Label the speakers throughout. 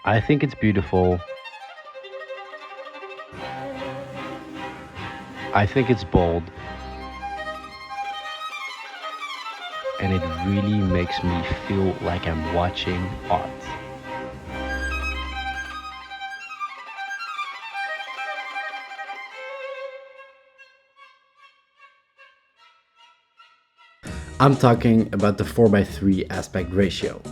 Speaker 1: I think it's beautiful. I think it's bold. And it really makes me feel like I'm watching art.
Speaker 2: I'm talking about the 4:3 aspect ratio.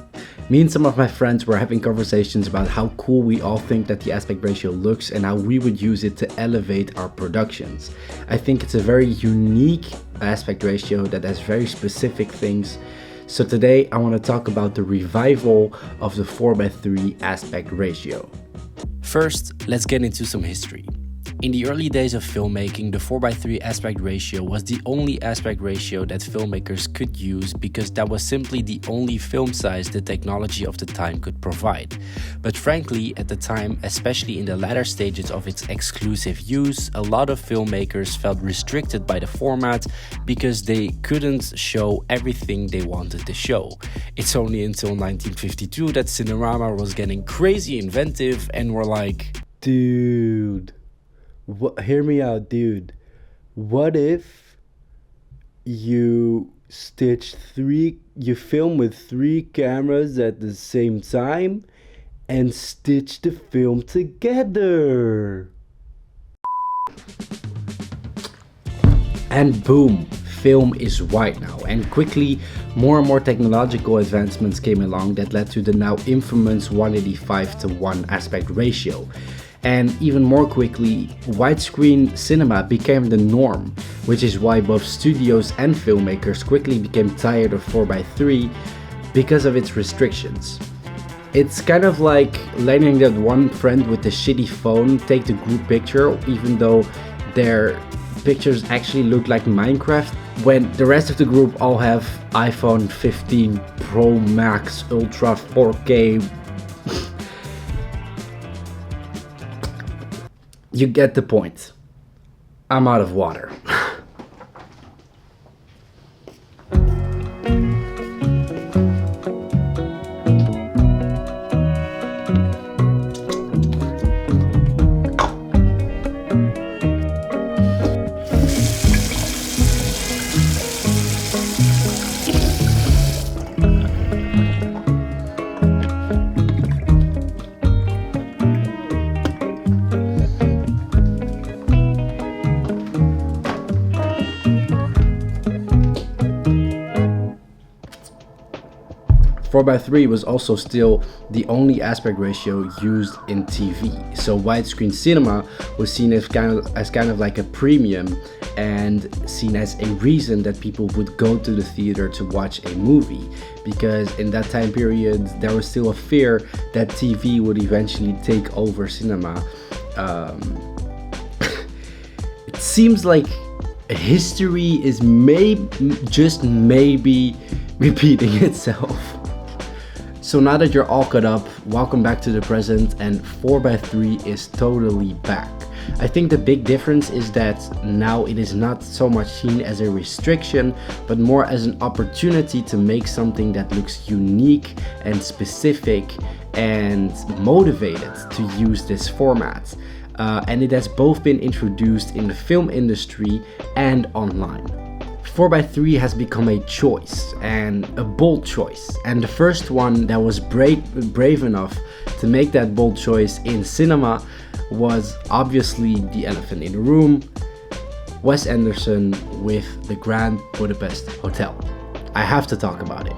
Speaker 2: Me and some of my friends were having conversations about how cool we all think that the aspect ratio looks and how we would use it to elevate our productions. I think it's a very unique aspect ratio that has very specific things. So today I want to talk about the revival of the 4:3 aspect ratio. First, let's get into some history. In the early days of filmmaking, the 4:3 aspect ratio was the only aspect ratio that filmmakers could use because that was simply the only film size the technology of the time could provide. But frankly, at the time, especially in the latter stages of its exclusive use, a lot of filmmakers felt restricted by the format because they couldn't show everything they wanted to show. It's only until 1952 that Cinerama was getting crazy inventive and were like, dude, hear me out, dude. What if you film with three cameras at the same time and stitch the film together? And boom, film is wide now. And quickly, more and more technological advancements came along that led to the now infamous 185:1 aspect ratio. And even more quickly, widescreen cinema became the norm, which is why both studios and filmmakers quickly became tired of 4:3 because of its restrictions. It's kind of like letting that one friend with the shitty phone take the group picture, even though their pictures actually look like Minecraft, when the rest of the group all have iPhone 15 Pro Max Ultra 4K. You get the point. I'm out of water. 4:3 was also still the only aspect ratio used in TV. So widescreen cinema was seen as kind of like a premium and seen as a reason that people would go to the theater to watch a movie, because in that time period there was still a fear that TV would eventually take over cinema. It seems like history is just maybe repeating itself. So now that you're all caught up, welcome back to the present, and 4:3 is totally back. I think the big difference is that now it is not so much seen as a restriction, but more as an opportunity to make something that looks unique and specific and motivated to use this format. And it has both been introduced in the film industry and online. 4:3 has become a choice, and a bold choice, and the first one that was brave enough to make that bold choice in cinema was obviously the elephant in the room, Wes Anderson with the Grand Budapest Hotel. I have to talk about it.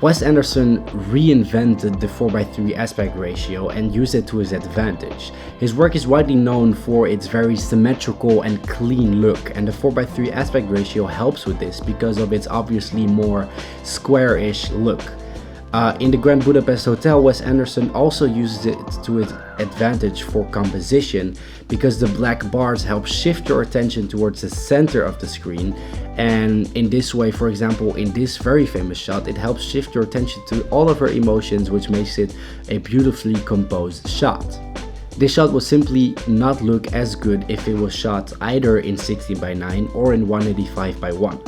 Speaker 2: Wes Anderson reinvented the 4:3 aspect ratio and used it to his advantage. His work is widely known for its very symmetrical and clean look, and the 4:3 aspect ratio helps with this because of its obviously more square-ish look. In the Grand Budapest Hotel, Wes Anderson also uses it to his advantage for composition because the black bars help shift your attention towards the center of the screen, and in this way, for example, in this very famous shot, it helps shift your attention to all of her emotions, which makes it a beautifully composed shot. This shot would simply not look as good if it was shot either in 16:9 or in 185:1.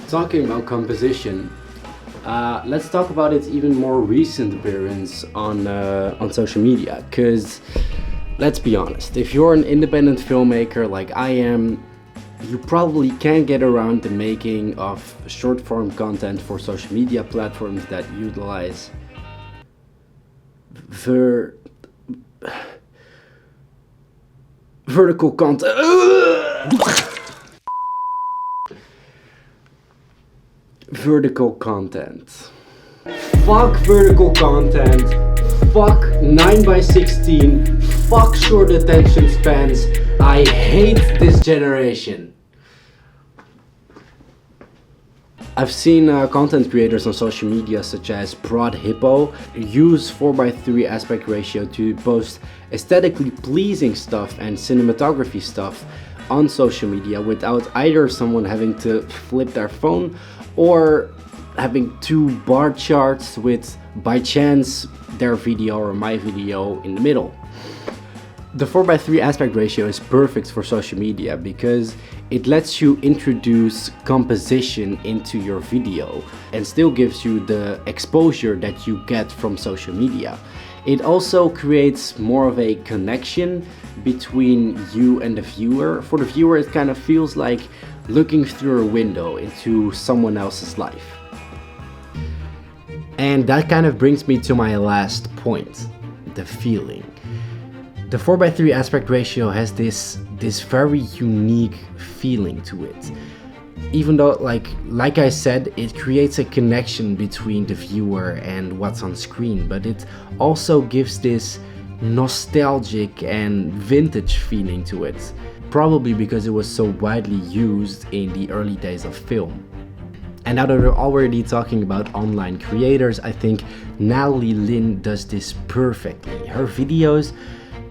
Speaker 2: Talking about composition, let's talk about its even more recent appearance on social media. Because let's be honest, if you're an independent filmmaker like I am, you probably can't get around the making of short form content for social media platforms that utilize vertical content. Vertical content. Fuck vertical content. Fuck 9x16. Fuck short attention spans. I hate this generation. I've seen content creators on social media such as Prod Hippo use 4:3 aspect ratio to post aesthetically pleasing stuff and cinematography stuff on social media without either someone having to flip their phone or having two bar charts with, by chance, their video or my video in the middle. The 4:3 aspect ratio is perfect for social media because it lets you introduce composition into your video and still gives you the exposure that you get from social media. It also creates more of a connection between you and the viewer. For the viewer, it kind of feels like looking through a window into someone else's life. And that kind of brings me to my last point, the feeling. The 4:3 aspect ratio has this very unique feeling to it. Even though, like I said, it creates a connection between the viewer and what's on screen, but it also gives this nostalgic and vintage feeling to it, probably because it was so widely used in the early days of film. And now that we're already talking about online creators, I think Natalie Lynn does this perfectly. Her videos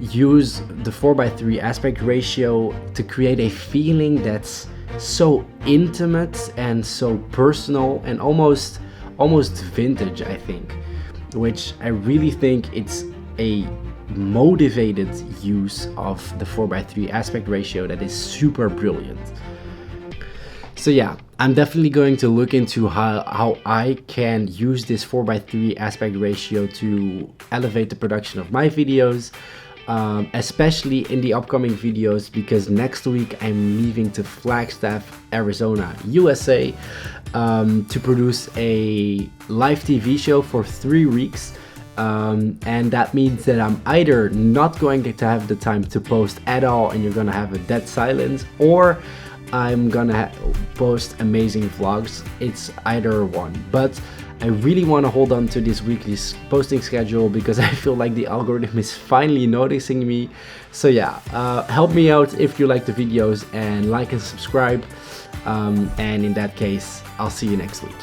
Speaker 2: use the 4:3 aspect ratio to create a feeling that's so intimate and so personal and almost vintage, I think, which I really think it's a motivated use of the 4:3 aspect ratio that is super brilliant. So yeah, I'm definitely going to look into how I can use this 4:3 aspect ratio to elevate the production of my videos, especially in the upcoming videos, because next week I'm leaving to Flagstaff, Arizona, USA, to produce a live TV show for 3 weeks. And that means that I'm either not going to have the time to post at all and you're gonna have a dead silence, or I'm gonna post amazing vlogs. It's either one, but I really want to hold on to this weekly posting schedule because I feel like the algorithm is finally noticing me. So yeah, help me out if you like the videos and like and subscribe, and in that case I'll see you next week.